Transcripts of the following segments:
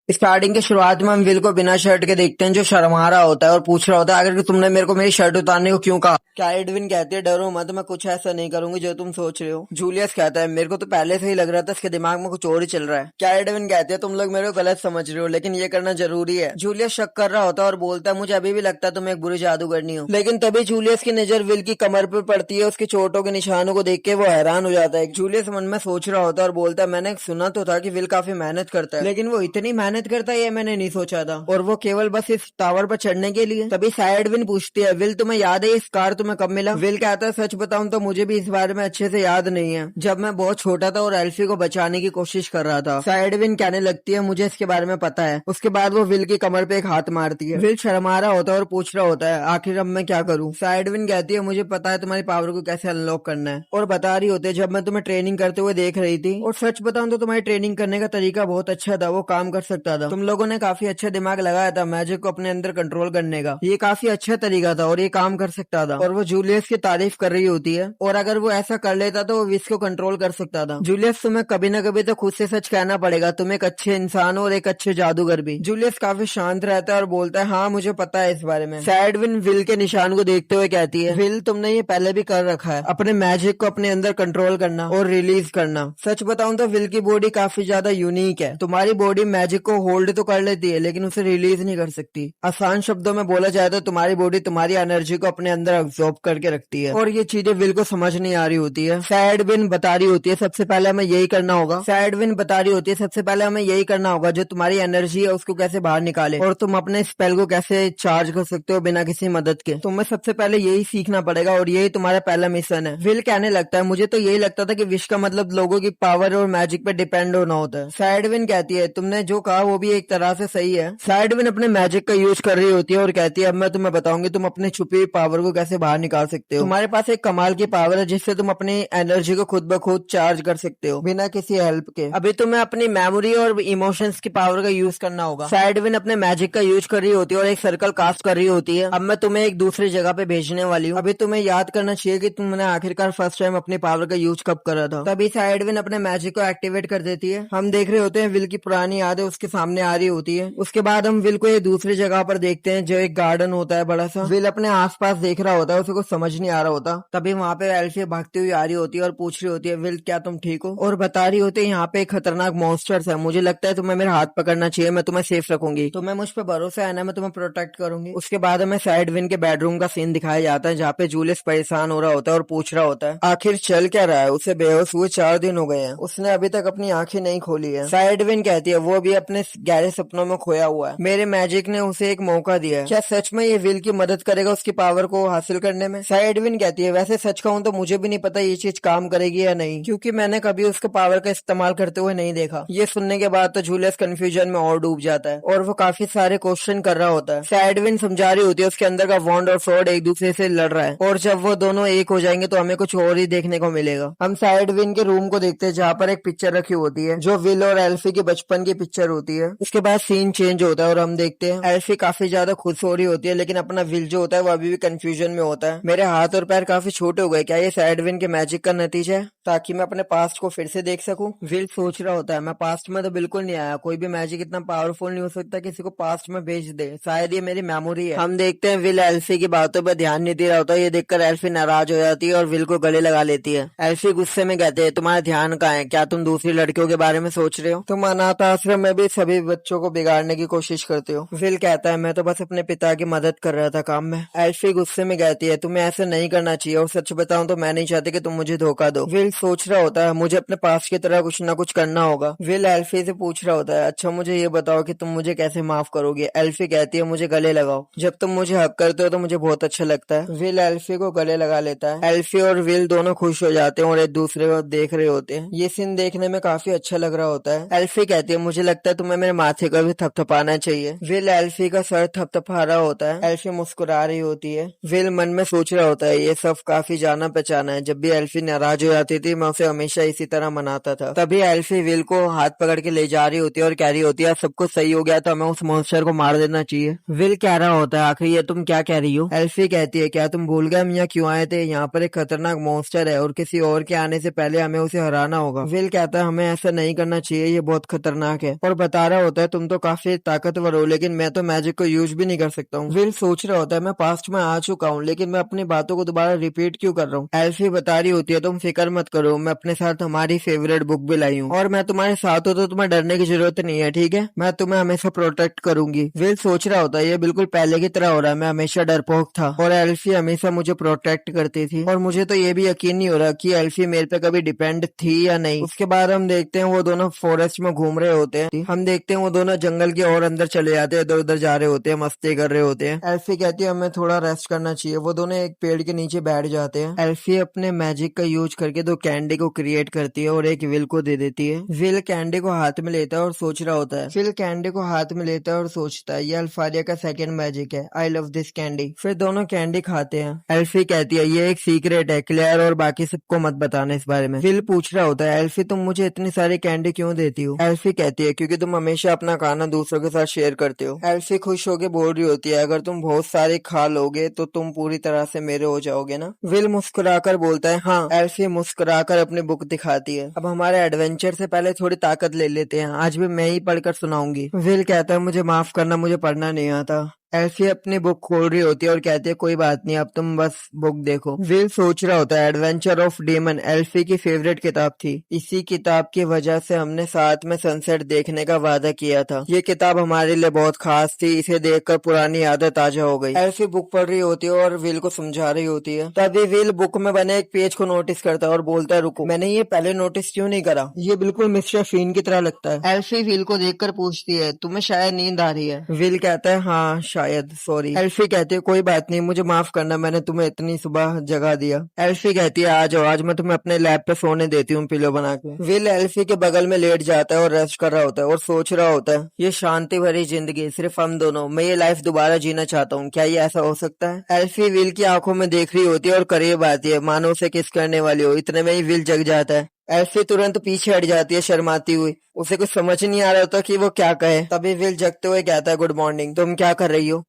Starting के शुरुआत में हम विल को बिना शर्ट के देखते हैं, जो शर्मा रहा होता है और पूछ रहा होता है अगर तुमने मेरे को मेरी शर्ट उतारने को क्यों कहा। क्या एडविन कहती है डरो मत, मैं कुछ ऐसा नहीं करूंगी जो तुम सोच रहे हो। जूलियस कहता है मेरे को तो पहले से ही लग रहा था इसके दिमाग में कुछ और ही चल रहा है। क्या एडविन कहती है तुम लोग मेरे को गलत समझ रहे हो, लेकिन ये करना जरूरी है। जूलियस शक कर रहा होता है और बोलता है मुझे अभी भी लगता है तुम एक बुरी जादूगरनी हो। लेकिन तभी जूलियस की नजर विल की कमर पर पड़ती है। उसके चोटों के निशानों को देख के वो हैरान हो जाता है। जूलियस मन में सोच रहा होता है और बोलता है मैंने सुना तो था कि विल काफी मेहनत करता है, लेकिन वो इतनी मेहनत करता है ये मैंने नहीं सोचा था, और वो केवल बस इस टावर पर चढ़ने के लिए। तभी एडविन पूछती है विल तुम्हें याद है इस कार तुम्हें कब मिला। विल कहता है सच बताऊं तो मुझे भी इस बारे में अच्छे से याद नहीं है, जब मैं बहुत छोटा था और एल्फी को बचाने की कोशिश कर रहा था। एडविन कहने लगती है मुझे इसके बारे में पता है। उसके बाद वो विल की कमर पे एक हाथ मारती है। विल शर्मा रहा होता है और पूछ रहा होता है आखिर अब मैं क्या करूं। एडविन कहती है मुझे पता है तुम्हारी पावर को कैसे अनलॉक करना है, और बता रही होती है जब मैं तुम्हें ट्रेनिंग करते हुए देख रही थी, और सच बताऊं तो तुम्हारी ट्रेनिंग करने का तरीका बहुत अच्छा था, वो काम कर सकता था। तुम लोगों ने काफी अच्छा दिमाग लगाया था मैजिक को अपने अंदर कंट्रोल करने का, ये काफी अच्छा तरीका था और ये काम कर सकता था। और वो जूलियस की तारीफ कर रही होती है, और अगर वो ऐसा कर लेता तो वो विश को कंट्रोल कर सकता था। जूलियस तुम्हें कभी न कभी तो खुद से सच कहना पड़ेगा, तुम एक अच्छे इंसान हो और एक अच्छे जादूगर भी। जूलियस काफी शांत रहता है और बोलता है हाँ मुझे पता है इस बारे में। एडविन विल के निशान को देखते हुए कहती है विल तुमने ये पहले भी कर रखा है, अपने मैजिक को अपने अंदर कंट्रोल करना और रिलीज करना। सच बताऊं तो विल की बॉडी काफी ज्यादा यूनिक है। तुम्हारी बॉडी मैजिक को होल्ड तो कर लेती है लेकिन उसे रिलीज नहीं कर सकती। आसान शब्दों में बोला जाए तो तुम्हारी बॉडी तुम्हारी एनर्जी को अपने अंदर अब्सॉर्ब करके रखती है, और ये चीजें विल को समझ नहीं आ रही होती है। एडविन बता रही होती है सबसे पहले हमें यही करना होगा। एडविन बता रही होती है सबसे पहले हमें यही करना होगा जो तुम्हारी एनर्जी है उसको कैसे बाहर निकाले, और तुम अपने स्पेल को कैसे चार्ज कर सकते हो बिना किसी मदद के। तुम्हें सबसे पहले यही सीखना पड़ेगा और यही तुम्हारा पहला मिशन है। विल कहने लगता है मुझे तो यही लगता था कि विश का मतलब लोगों की पावर और मैजिक पे डिपेंड होना होता है। एडविन कहती है तुमने जो कहा वो भी एक तरह से सही है। एडविन अपने मैजिक का यूज कर रही होती है और कहती है अब मैं तुम्हें बताऊंगी तुम अपने छुपी हुई पावर को कैसे बाहर निकाल सकते हो। तुम्हारे पास एक कमाल की पावर है जिससे तुम अपनी एनर्जी को खुद ब खुद चार्ज कर सकते हो बिना किसी हेल्प के। अभी तुम्हें अपनी मेमोरी और इमोशंस की पावर का यूज करना होगा। एडविन अपने मैजिक का यूज कर रही होती है और एक सर्कल कास्ट कर रही होती है। अब मैं तुम्हें एक दूसरी जगह पे भेजने वाली हूँ। अभी तुम्हें याद करना चाहिए कि तुमने आखिरकार फर्स्ट टाइम अपनी पावर का यूज कब करा था। तभी एडविन अपने मैजिक को एक्टिवेट कर देती है। हम देख रहे होते हैं विल की पुरानी यादें उसके सामने आ रही होती है। उसके बाद हम विल को एक दूसरी जगह पर देखते हैं जो एक गार्डन होता है बड़ा सा। विल अपने आसपास देख रहा होता है, उसे कुछ समझ नहीं आ रहा होता। तभी वहाँ पे एल्फी भागती हुई आ रही होती है और पूछ रही होती है विल क्या तुम ठीक हो, और बता रही होती है यहाँ पे एक खतरनाक मॉन्स्टर्स है, मुझे लगता है तुम्हें मेरा हाथ पकड़ना चाहिए, मैं तुम्हें सेफ रखूंगी, तुम्हें मुझ पर भरोसा है ना, मैं तुम्हें प्रोटेक्ट करूंगी। उसके बाद हमें एडविन के बेडरूम का सीन दिखाया जाता है जहाँ पे जूलियस परेशान हो रहा होता है और पूछ रहा होता है आखिर चल क्या रहा है। उसे बेहोश हुए 4 दिन हो गए हैं, उसने अभी तक अपनी आंखें नहीं खोली है। एडविन कहती है वो भी अपने गहरे सपनों में खोया हुआ है, मेरे मैजिक ने उसे एक मौका दिया है, क्या सच में ये विल की मदद करेगा उसकी पावर को हासिल करने में। एडविन कहती है वैसे सच कहूं तो मुझे भी नहीं पता ये चीज काम करेगी या नहीं, क्योंकि मैंने कभी उसके पावर का इस्तेमाल करते हुए नहीं देखा। ये सुनने के बाद तो जूलियस कंफ्यूजन में और डूब जाता है और वो काफी सारे क्वेश्चन कर रहा होता है। एडविन समझा रही होती है उसके अंदर का वॉन्ड और स्वॉर्ड एक दूसरे से लड़ रहा है, और जब वो दोनों एक हो जाएंगे तो हमें कुछ और ही देखने को मिलेगा। हम एडविन के रूम को देखते हैं जहाँ पर एक पिक्चर रखी होती है जो विल और एल्फी के बचपन की पिक्चर होती है। उसके बाद सीन चेंज होता है और हम देखते हैं एल्फी काफी ज्यादा खुश हो रही होती है, लेकिन अपना विल जो होता है वो अभी भी कंफ्यूजन में होता है। मेरे हाथ और पैर काफी छोटे हो गए, क्या ये एडविन के मैजिक का नतीजा है, ताकि मैं अपने पास्ट को फिर से देख सकूं। विल सोच रहा होता है मैं पास्ट में तो बिल्कुल नहीं आया, कोई भी मैजिक इतना पावरफुल नहीं हो सकता किसी को पास्ट में भेज दे, शायद ये मेरी मेमोरी है। हम देखते हैं विल एल्फी की बातों पर ध्यान नहीं दे रहा होता, ये देखकर एल्फी नाराज हो जाती है और विल को गले लगा लेती है। एल्फी गुस्से में कहते हैं तुम्हारा ध्यान कहाँ है, क्या तुम दूसरी लड़कियों के बारे में सोच रहे हो, तुम अनाथ आश्रम में भी सभी बच्चों को बिगाड़ने की कोशिश करते हो। विल कहता है मैं तो बस अपने पिता की मदद कर रहा था काम में। एल्फी गुस्से में कहती है तुम्हें ऐसे नहीं करना चाहिए, और सच बताऊं तो मैं नहीं चाहती कि तुम मुझे धोखा दो। विल सोच रहा होता है मुझे अपने पास की तरह कुछ ना कुछ करना होगा। विल एल्फी से पूछ रहा होता है अच्छा मुझे ये बताओ कि तुम मुझे कैसे माफ करोगे। एल्फी कहती है मुझे गले लगाओ, जब तुम मुझे हक करते हो तो मुझे बहुत अच्छा लगता है। विल एल्फी को गले लगा लेता है। एल्फी और विल दोनों खुश हो जाते हैं और एक दूसरे को देख रहे होते हैं। ये सीन देखने में काफी अच्छा लग रहा होता है। एल्फी कहती है मुझे लगता है तुम्हें मेरे माथे का भी थपथपाना चाहिए। विल एल्फी का सर थपथपा रहा होता है। एल्फी मुस्कुरा रही होती है। विल मन में सोच रहा होता है ये सब काफी जाना पहचाना है, जब भी एल्फी नाराज हो जाती थी मैं उसे हमेशा इसी तरह मनाता था। तभी एल्फी विल को हाथ पकड़ के ले जा रही होती है और कह रही होती है सब कुछ सही हो गया तो हमें उस मॉन्स्टर को मार देना चाहिए। विल कह रहा होता है आखिर ये तुम क्या कह रही हो। एल्फी कहती है क्या तुम भूल गए हम यहाँ क्यों आए थे, यहाँ पर एक खतरनाक मॉन्स्टर है और किसी और के आने से पहले हमें उसे हराना होगा। विल कहता है हमें ऐसा नहीं करना चाहिए, ये बहुत खतरनाक है, और बता रहा होता है तुम तो काफी ताकतवर हो, लेकिन मैं तो मैजिक को यूज भी नहीं कर सकता हूँ। विल सोच रहा होता है मैं पास्ट में आ चुका हूँ, लेकिन मैं अपनी बातों को दोबारा रिपीट क्यों कर रहा हूँ। एल्फी बता रही होती है तुम फिक्र मत करो, मैं अपने साथ हमारी फेवरेट बुक भी लाई हूँ, और मैं तुम्हारे साथ हूँ तो तुम्हें डरने की जरूरत नहीं है, ठीक है, मैं तुम्हें हमेशा प्रोटेक्ट करूंगी। विल सोच रहा होता है ये बिल्कुल पहले की तरह हो रहा है, मैं हमेशा डरपोक था और एल्फी हमेशा मुझे प्रोटेक्ट करती थी, और मुझे तो ये भी यकीन नहीं हो रहा कि एल्फी मेरे पे कभी डिपेंड थी या नहीं। उसके बाद हम देखते हैं वो दोनों फॉरेस्ट में घूम रहे होते हैं, हम देखते हैं वो दोनों जंगल के और अंदर चले जाते हैं, इधर उधर जा रहे होते हैं, मस्ती कर रहे होते हैं। एल्फी कहती है हमें थोड़ा रेस्ट करना चाहिए, वो दोनों एक पेड़ के नीचे बैठ जाते हैं। एल्फी अपने मैजिक का यूज करके दो कैंडी को क्रिएट करती है और एक विल को दे देती है। विल कैंडी को हाथ में लेता है और सोच रहा होता है, फिर कैंडी को हाथ में लेता है और सोचता है ये अल्फारिया का सेकंड मैजिक है, आई लव दिस कैंडी। फिर दोनों कैंडी खाते हैं। एल्फी कहती है ये एक सीक्रेट है, क्लेयर और बाकी सबको मत बताना इस बारे में। विल पूछ रहा होता है एल्फी तुम मुझे इतनी सारी कैंडी क्यों देती हो। एल्फी कहती है क्योंकि तुम हमेशा अपना खाना दूसरों के साथ शेयर करते हो। एल्फी खुश होकर बोल रही होती है अगर तुम बहुत सारे खा लोगे तो तुम पूरी तरह से मेरे हो जाओगे ना। विल मुस्कुराकर बोलता है हाँ। एल्फी मुस्कुराकर अपनी बुक दिखाती है। अब हमारे एडवेंचर से पहले थोड़ी ताकत ले लेते हैं, आज भी मैं ही पढ़कर सुनाऊंगी। विल कहता है मुझे माफ करना, मुझे पढ़ना नहीं आता। एल्फी अपनी बुक खोल रही होती है और कहती है कोई बात नहीं, अब तुम बस बुक देखो। विल सोच रहा होता है एडवेंचर ऑफ डेमन एल्फी की फेवरेट किताब थी, इसी किताब की वजह से हमने साथ में सनसेट देखने का वादा किया था। ये किताब हमारे लिए बहुत खास थी, इसे देखकर पुरानी यादें ताजा हो गई। एल्फी बुक पढ़ रही होती है और विल को समझा रही होती है। तभी विल बुक में बने एक पेज को नोटिस करता है और बोलता है रुको, मैंने ये पहले नोटिस क्यों नहीं करा, ये बिल्कुल मिस्टर फीन की तरह लगता है। एल्फी विल को देखकर पूछती है तुम्हें शायद नींद आ रही है। विल कहता है हाँ शायद, सॉरी। एल्फी कहती है कोई बात नहीं, मुझे माफ करना, मैंने तुम्हें इतनी सुबह जगा दिया। एल्फी कहती है आ जाओ, आज मैं तुम्हें अपने लैब पे सोने देती हूँ पिलो बना के। विल एल्फी के बगल में लेट जाता है और रेस्ट कर रहा होता है और सोच रहा होता है ये शांति भरी जिंदगी सिर्फ हम दोनों, मैं ये लाइफ दोबारा जीना चाहता हूँ, क्या ये ऐसा हो सकता है। एल्फी विल की आंखों में देख रही होती है और करीब आती है, मानो उसे किस करने वाली हो। इतने में ही विल जग जाता है। एल्फी तुरंत पीछे हट जाती है शर्माती हुई, उसे कुछ समझ नहीं आ रहा होता कि वो क्या कहे। तभी विल जगते हुए कहता है गुड मॉर्निंग, तुम क्या कर रही हो।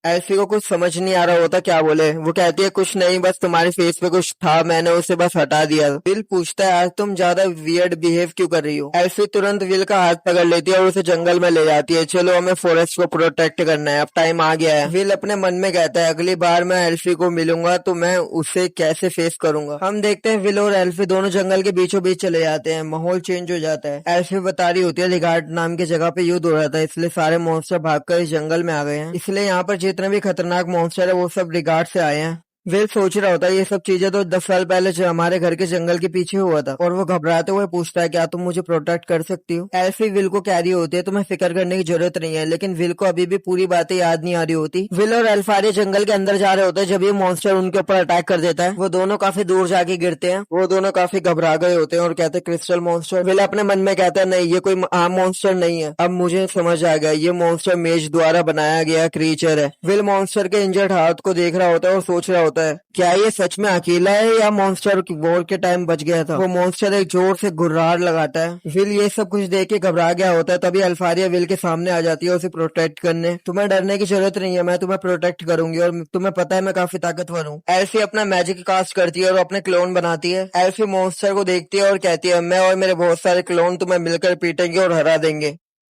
एल्फी को कुछ समझ नहीं आ रहा होता क्या बोले, वो कहती है कुछ नहीं, बस तुम्हारे फेस पे कुछ था, मैंने उसे बस हटा दिया। विल पूछता है आज तुम ज्यादा वियर्ड बिहेव क्यों कर रही हो। एल्फी तुरंत विल का हाथ पकड़ लेती है और उसे जंगल में ले जाती है। चलो हमें फॉरेस्ट को प्रोटेक्ट करना है, अब टाइम आ गया है। विल अपने मन में कहता है अगली बार मैं एल्फी को मिलूंगा तो मैं उसे कैसे फेस करूंगा। हम देखते हैं विल और एल्फी दोनों जंगल के बीचों बीच चले जाते हैं, माहौल चेंज हो जाता है। एल्फी बता रही होती है रिगार्ड नाम की जगह पे युद्ध हो रहा था, इसलिए सारे मॉन्स्टर भागकर इस जंगल में आ गए हैं, इसलिए यहाँ पर जितने भी खतरनाक मॉन्स्टर है वो सब रिगार्ड से आए हैं। विल सोच रहा होता है ये सब चीजें तो 10 साल पहले जो हमारे घर के जंगल के पीछे हुआ था, और वो घबराते हुए पूछता है क्या तुम मुझे प्रोटेक्ट कर सकती हो। एल्फी विल को कह रही होती है तुम्हें फिक्र करने की जरूरत नहीं है, लेकिन विल को अभी भी पूरी बातें याद नहीं आ रही होती। विल और एल्फारिया जंगल के अंदर जा रहे होते हैं जब ये मॉन्स्टर उनके ऊपर अटैक कर देता है। वो दोनों काफी दूर जाके गिरते हैं, वो दोनों काफी घबरा गए होते हैं और कहते हैं क्रिस्टल मॉन्स्टर। विल अपने मन में कहता है नहीं ये कोई आम मॉन्स्टर नहीं है, अब मुझे समझ आ गया ये मॉन्स्टर मेज द्वारा बनाया गया क्रीचर है। विल मॉन्स्टर के इंजर्ड हाथ को देख रहा होता है और सोच रहा होता है क्या ये सच में अकेला है या मॉन्स्टर वॉर के टाइम बच गया था। वो मॉन्स्टर एक जोर से गुर्रार लगाता है। विल ये सब कुछ देख के घबरा गया होता है। तभी अल्फारिया विल के सामने आ जाती है उसे प्रोटेक्ट करने। तुम्हें डरने की जरूरत नहीं है, मैं तुम्हें प्रोटेक्ट करूंगी और तुम्हें पता है मैं काफी ताकतवर हूँ। एल्फी अपना मैजिक कास्ट करती है और अपने क्लोन बनाती है। एल्फी मॉन्स्टर को देखती है और कहती है मैं और मेरे बहुत सारे क्लोन तुम्हें मिलकर पीटेंगे और हरा देंगे।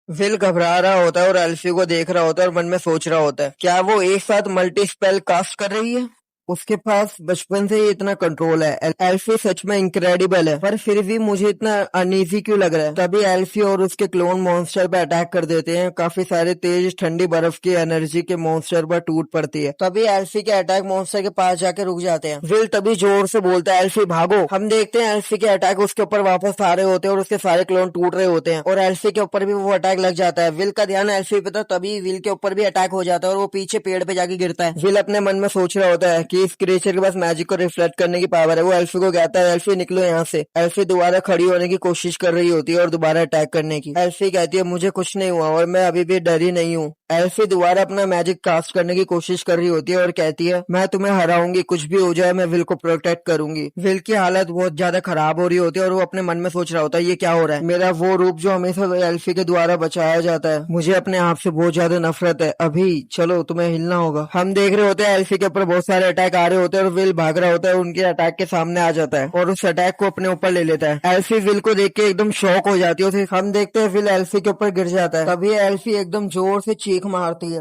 विल घबरा रहा होता है और एल्फी को देख रहा होता है और मन में सोच रहा होता है क्या वो एक साथ मल्टी स्पेल कास्ट कर रही है। उसके पास बचपन से ही इतना कंट्रोल है। एल्फी सच में इंक्रेडिबल है, पर फिर भी मुझे इतना अनईजी क्यों लग रहा है। तभी एल्फी और उसके क्लोन मॉन्स्टर पे अटैक कर देते हैं। काफी सारे तेज ठंडी बर्फ की एनर्जी के मॉन्स्टर पर टूट पड़ती है। तभी एल्फी के अटैक मॉन्स्टर के पास जाके रुक जाते हैं। विल तभी जोर से बोलता है एल्फी भागो। हम देखते हैं एल्फी के अटैक उसके ऊपर वापस आ रहे होते हैं और उसके सारे क्लोन टूट रहे होते हैं और एल्फी के ऊपर भी वो अटैक लग जाता है। विल का ध्यान एल्फी पे था, तभी विल के ऊपर भी अटैक हो जाता है और वो पीछे पेड़ पे जाके गिरता है। विल अपने मन में सोच रहा होता है कि इस क्रिएचर के पास मैजिक को रिफ्लेक्ट करने की पावर है। वो एल्फी को कहता है एल्फी निकलो यहाँ से। एल्फी दोबारा खड़ी होने की कोशिश कर रही होती है और दोबारा अटैक करने की। एल्फी कहती है मुझे कुछ नहीं हुआ और मैं अभी भी डरी नहीं हूँ। एल्फी दोबारा अपना मैजिक कास्ट करने की कोशिश कर रही होती है और कहती है मैं तुम्हें हराऊंगी, कुछ भी हो जाए मैं विल को प्रोटेक्ट करूंगी। विल की हालत बहुत ज्यादा खराब हो रही होती है और वो अपने मन में सोच रहा होता है ये क्या हो रहा है, मेरा वो रूप जो हमेशा एल्फी के द्वारा बचाया जाता है, मुझे अपने आप से बहुत ज्यादा नफरत है। अभी चलो तुम्हें हिलना होगा। हम देख रहे होते हैं एल्फी के ऊपर बहुत सारे अटैक आ रहे होते हैं और विल भाग रहा होता है, उनके अटैक के सामने आ जाता है और उस अटैक को अपने ऊपर ले लेता है। एल्फी विल को देख के एकदम शॉक हो जाती है। फिर हम देखते हैं विल एल्फी के ऊपर गिर जाता है। तभी एल्फी एकदम जोर से चीख मारती है।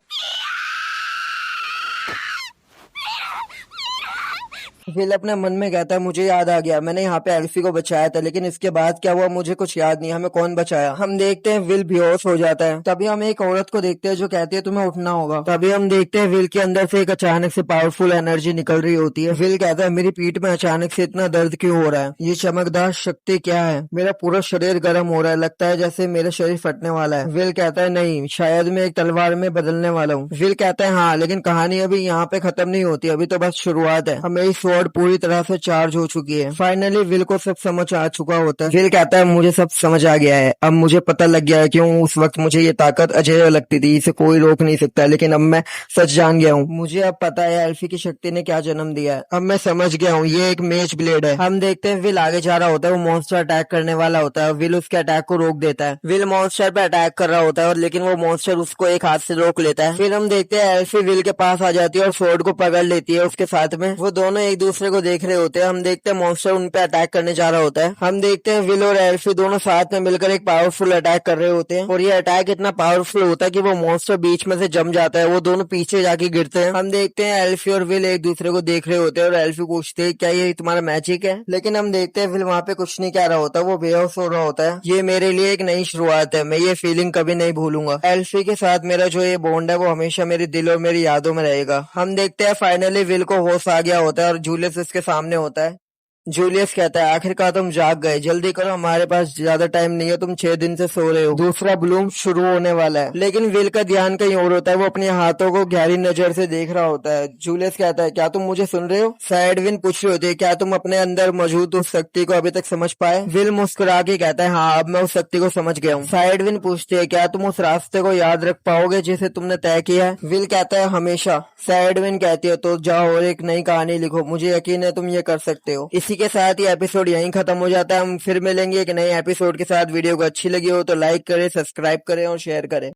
विल अपने मन में कहता है मुझे याद आ गया, मैंने यहाँ पे एल्फी को बचाया था, लेकिन इसके बाद क्या हुआ मुझे कुछ याद नहीं, हमें कौन बचाया। हम देखते हैं विल बेहोश हो जाता है। तभी हम एक औरत को देखते हैं जो कहती है तुम्हें उठना होगा। तभी हम देखते हैं विल के अंदर से एक अचानक से पावरफुल एनर्जी निकल रही होती है। विल कहता है मेरी पीठ में अचानक से इतना दर्द क्यों हो रहा है, ये चमकदार शक्ति क्या है, मेरा पूरा शरीर गर्म हो रहा है, लगता है जैसे मेरा शरीर फटने वाला है। विल कहता है नहीं, शायद मैं एक तलवार में बदलने वाला हूँ। विल कहता है हाँ, लेकिन कहानी अभी यहाँ पे खत्म नहीं होती, अभी तो बस शुरुआत है, हमें इस स्वॉर्ड पूरी तरह से चार्ज हो चुकी है। फाइनली विल को सब समझ आ चुका होता है। विल कहता है मुझे सब समझ आ गया है, अब मुझे पता लग गया है क्यों उस वक्त मुझे ये ताकत अजय लगती थी, इसे कोई रोक नहीं सकता, लेकिन अब मैं सच जान गया हूँ। मुझे अब पता है एल्फी की शक्ति ने क्या जन्म दिया है, अब मैं समझ गया हूँ, ये एक मेज ब्लेड है। हम देखते हैं विल आगे जा रहा होता है, वो मॉन्स्टर अटैक करने वाला होता है। विल उसके अटैक को रोक देता है। विल मॉन्स्टर पे अटैक कर रहा होता है और लेकिन वो मॉन्स्टर उसको एक हाथ से रोक लेता है। फिर हम देखते हैं एल्फी विल के पास आ जाती है और स्वॉर्ड को पकड़ लेती है उसके साथ में। वो दोनों एक दूसरे को देख रहे होते हैं। हम देखते हैं मॉन्स्टर उन पे अटैक करने जा रहा होता है। हम देखते हैं विल और एल्फी दोनों साथ में मिलकर एक पावरफुल अटैक कर रहे होते हैं और ये अटैक इतना पावरफुल होता है कि वो मॉन्स्टर बीच में से जम जाता है, वो दोनों पीछे जाके गिरते हैं। हम देखते हैं एल्फी और विल एक दूसरे को देख रहे होते हैं और एल्फी पूछते हैं क्या ये तुम्हारा मैजिक है, लेकिन हम देखते हैं विल वहाँ पे कुछ नहीं कह रहा होता, वो बेहोश हो रहा होता है। ये मेरे लिए एक नई शुरुआत है, मैं ये फीलिंग कभी नहीं भूलूंगा। एल्फी के साथ मेरा जो ये बॉन्ड है वो हमेशा मेरे दिल और मेरी यादों में रहेगा। हम देखते हैं फाइनली विल को होश आ गया होता है और जूलियस इसके सामने होता है। जूलियस कहता है आखिरकार तुम जाग गए, जल्दी करो हमारे पास ज्यादा टाइम नहीं है, तुम 6 दिन से सो रहे हो, दूसरा ब्लूम शुरू होने वाला है। लेकिन विल का ध्यान कहीं और होता है, वो अपने हाथों को गहरी नजर से देख रहा होता है। जूलियस कहता है क्या तुम मुझे सुन रहे हो। साइडविन पूछ रही होती है क्या तुम अपने अंदर मौजूद उस शक्ति को अभी तक समझ पाए। विल मुस्कुरा के कहता है हाँ, अब मैं उस शक्ति को समझ गया हूँ। साइडविन पूछती है क्या तुम उस रास्ते को याद रख पाओगे जिसे तुमने तय किया है। विल कहता है हमेशा। साइडविन कहती है तो जाओ और एक नई कहानी लिखो, मुझे यकीन है तुम ये कर सकते हो। इसी के साथ ही एपिसोड यहीं खत्म हो जाता है। हम फिर मिलेंगे एक नए एपिसोड के साथ। वीडियो को अच्छी लगी हो तो लाइक करें, सब्सक्राइब करें और शेयर करें।